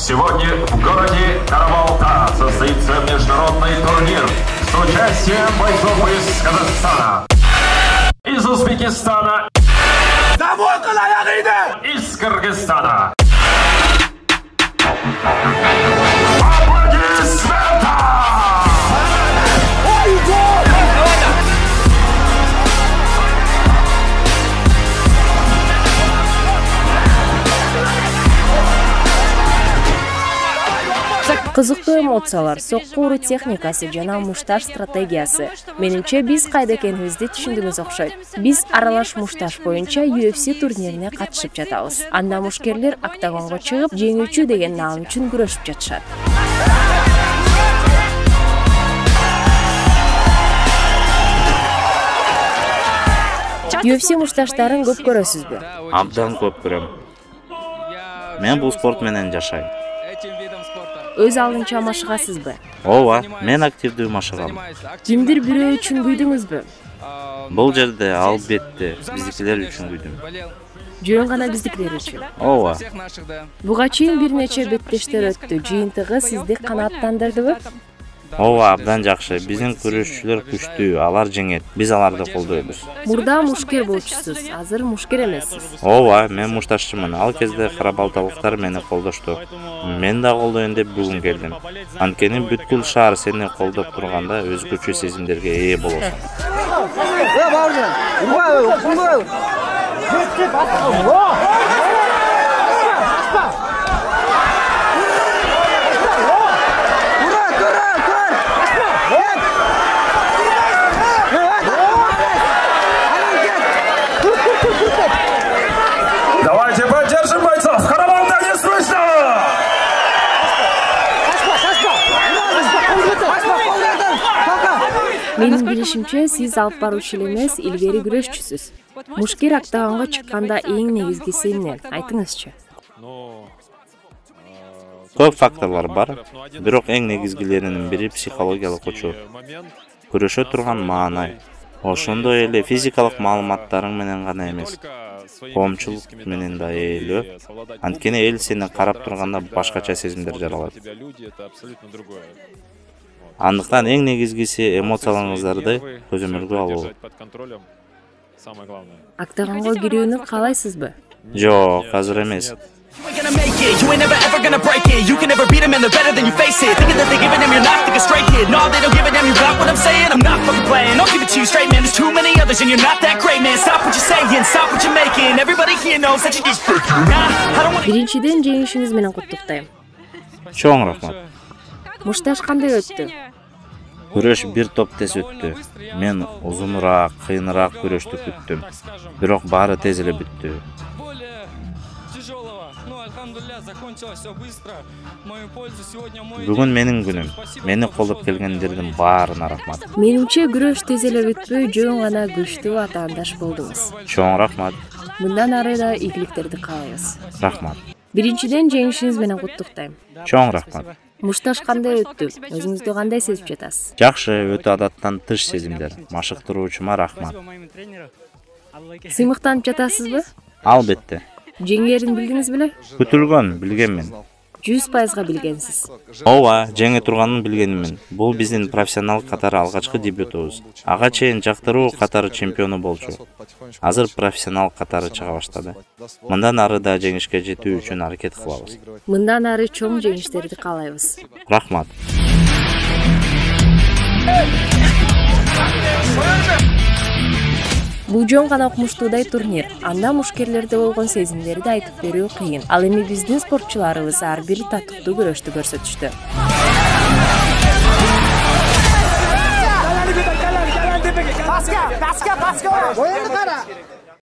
Сегодня в городе Карабалта состоится международный турнир с участием бойцов из Казахстана, из Узбекистана, из Кыргызстана. Кызыктуу эмоциялар, сокку уруу техникасы жана мушташ стратегиясы. Менимче биз кайда экенибизди түшүндүңүз окшойт. Биз аралаш мушташ боюнча UFC турнирине катышып жатабыз. Анда мушкерлер октагонго чыгып, жеңүүчү деген наам үчүн күрөшүп жатышат. UFC мушташтарын көп көрөсүзбү? Абдан көп көрөм. Мен бул спорт менен жашайм. Өз алдынча машыгасызбы? Ооба, мен активдүү машыгам. Кимдир бирөө үчүн күйдүңүзбү? Бул жерде албетте биздикилер үчүн күйдүм. Жөн гана биздикилер үчүн. Ооба. Буга чейин бир нече беттештер өттү. Жыйынтыгы сизди канааттандырдыбы? Ооба, абдан жакшы. Биздин күрөшчүлөр күчтүү, алар жеңет. Биз аларды колдойбуз. Мурда мушкер болчусуз, азыр мушкер эмессиз. Ооба, мен мушташчымын. Ал кезде карабалталыктар мени колдошту. Мен да колдойн деп бүгүн келдим. Анткени бүткүл шаар сени колдоп турганда өзгөчө сезимдерге ээ болосуң. Давайте поддержим бойцов! Карабалта, не слышно! Менин билишимче, сиз алып баруучу эмес, илгери күрөшчүсүз. Мушкер октагонго чыкканда эң негизгиси эмне? Айтыңызчы. Көп факторлор бар, бирок эң негизгилеринин бири психологиялык учур. Күрөшө турган маанай. Ошондой эле физикалык маалыматтарың менен гана эмес, коомчулук менен да ээлөө. Анткени эл сени карап турганда башкача сезимдер жаралат. Андыктан эң негизгиси эмоцияларыңыздарды көзөмөлгө алуу. Октагонго кирүүнү каалайсызбы? Жок, азыр эмес. You ain't gonna make it, you ain't never ever gonna break it. You can never beat them and they're better than you face it. Thinking that they're giving them, you're not, think a straight kid. No, they don't give a damn, you got what I'm saying. I'm not fucking playing, I'll give it to you straight, man. There's too many others and you're not that great, man. Stop what you're saying, stop what you're making. Everybody here knows that you just fake it. Nah, I don't wanna... Биринчиден жеңишиңиз менен куттуктайм. Чоң рахмат. Мушташ кандай өттү? Күрөш бир топ тез өттү. Мен узунураак, кыйыныраак күрөштү күттүм. Бирок баары тез эле бүттү. Бүгүн менин күнүм. Мени колдоп келгендердин баарына рахмат. Менимче күрөш тез эле бүтпөй, жөн гана күчтүү атаандаш болдуңуз. Чоң рахмат. Мындан ары да ийгиликтерди каалайбыз. Рахмат. Биринчиден жеңишиңиз менен куттуктайм. Чоң рахмат. Мушташ кандай өттү? Өзүңүздү кандай сезип жатасыз? Жакшы, өтө адаттан тыш сезимдер. Машыктыруучума рахмат. Сыймыктанып жатасызбы? Албетте. Жеңерин билдиңиз беле? Күтүлгөн, билгенмин. 100% билгенсиз. Ооба, жеңе турганын билгенмин. Бул биздин профессионал катары алгачкы дебютубуз. Ага чейин жактыруу катары чемпиону болчу. Азыр профессионал катары чыга баштады. Мындан ары да жеңишке жетүү үчүн аракет кылабыз. Мындан ары чоң жеңиштерди каалайбыз. Рахмат. Бул жөн гана укмуштуудай турнир. Анда мушкерлерде болгон сезимдерди айтып берүү кыйын. Ал эми биздин спортчуларыбыз ар бир татыктуу күрөштү көрсөтүштү. Паска!